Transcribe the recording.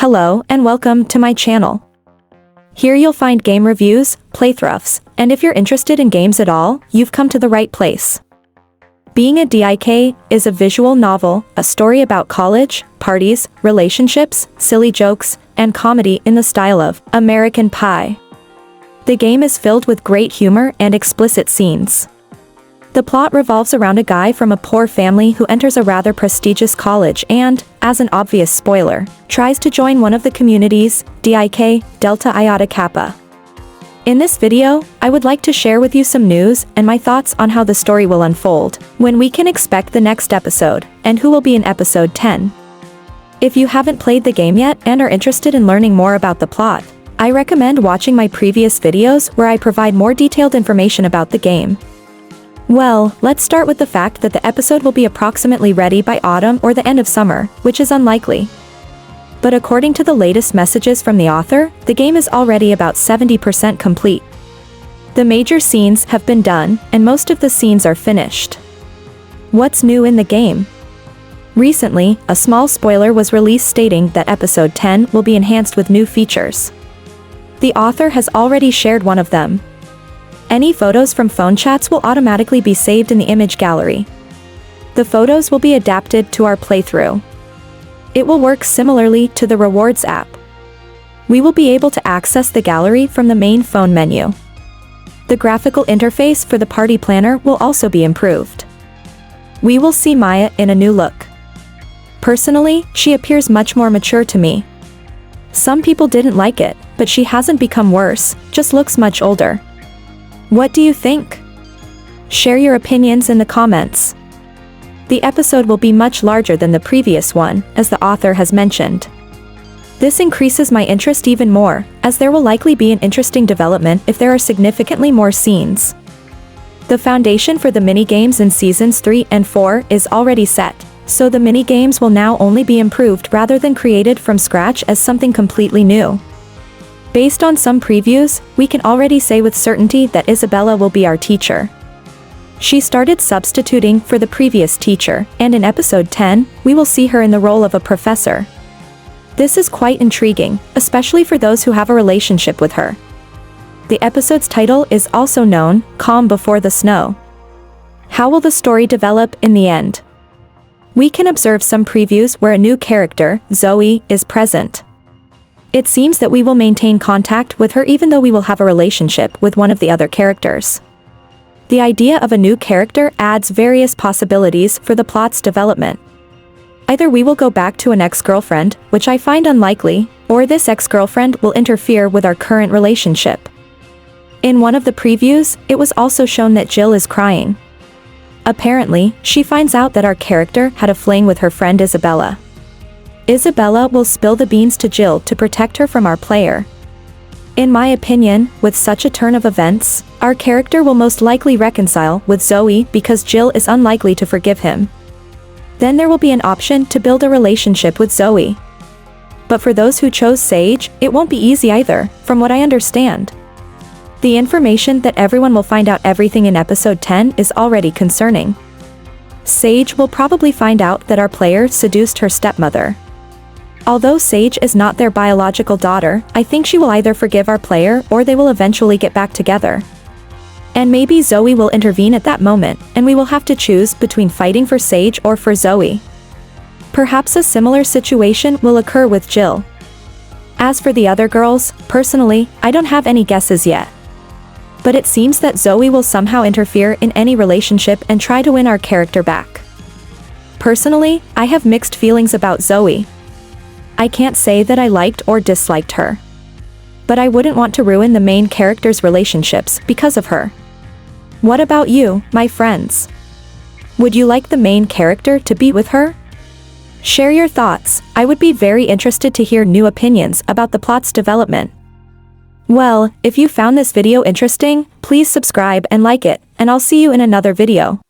Hello and welcome to my channel. Here you'll find game reviews, playthroughs, and if you're interested in games at all, you've come to the right place. Being a DIK is a visual novel, a story about college, parties, relationships, silly jokes, and comedy in the style of American Pie. The game is filled with great humor and explicit scenes. The plot revolves around a guy from a poor family who enters a rather prestigious college and, as an obvious spoiler, tries to join one of the communities, DIK, Delta Iota Kappa. In this video, I would like to share with you some news and my thoughts on how the story will unfold, when we can expect the next episode, and who will be in episode 10. If you haven't played the game yet and are interested in learning more about the plot, I recommend watching my previous videos where I provide more detailed information about the game. Well, let's start with the fact that the episode will be approximately ready by autumn or the end of summer, which is unlikely. But according to the latest messages from the author, the game is already about 70% complete. The major scenes have been done, and most of the scenes are finished. What's new in the game? Recently, a small spoiler was released stating that episode 10 will be enhanced with new features. The author has already shared one of them. Any photos from phone chats will automatically be saved in the image gallery. The photos will be adapted to our playthrough. It will work similarly to the Rewards app. We will be able to access the gallery from the main phone menu. The graphical interface for the party planner will also be improved. We will see Maya in a new look. Personally, she appears much more mature to me. Some people didn't like it, but she hasn't become worse, just looks much older. What do you think? Share your opinions in the comments. The episode will be much larger than the previous one, as the author has mentioned. This increases my interest even more, as there will likely be an interesting development if there are significantly more scenes. The foundation for the minigames in seasons 3 and 4 is already set, so the minigames will now only be improved rather than created from scratch as something completely new. Based on some previews, we can already say with certainty that Isabella will be our teacher. She started substituting for the previous teacher, and in episode 10, we will see her in the role of a professor. This is quite intriguing, especially for those who have a relationship with her. The episode's title is also known, Calm Before the Snow. How will the story develop in the end? We can observe some previews where a new character, Zoe, is present. It seems that we will maintain contact with her even though we will have a relationship with one of the other characters. The idea of a new character adds various possibilities for the plot's development. Either we will go back to an ex-girlfriend, which I find unlikely, or this ex-girlfriend will interfere with our current relationship. In one of the previews, it was also shown that Jill is crying. Apparently, she finds out that our character had a fling with her friend Isabella. Isabella will spill the beans to Jill to protect her from our player. In my opinion, with such a turn of events, our character will most likely reconcile with Zoe because Jill is unlikely to forgive him. Then there will be an option to build a relationship with Zoe. But for those who chose Sage, it won't be easy either, from what I understand. The information that everyone will find out everything in episode 10 is already concerning. Sage will probably find out that our player seduced her stepmother. Although Sage is not their biological daughter, I think she will either forgive our player or they will eventually get back together. And maybe Zoe will intervene at that moment, and we will have to choose between fighting for Sage or for Zoe. Perhaps a similar situation will occur with Jill. As for the other girls, personally, I don't have any guesses yet. But it seems that Zoe will somehow interfere in any relationship and try to win our character back. Personally, I have mixed feelings about Zoe. I can't say that I liked or disliked her. But I wouldn't want to ruin the main character's relationships because of her. What about you, my friends? Would you like the main character to be with her? Share your thoughts. I would be very interested to hear new opinions about the plot's development. Well, if you found this video interesting, please subscribe and like it, and I'll see you in another video.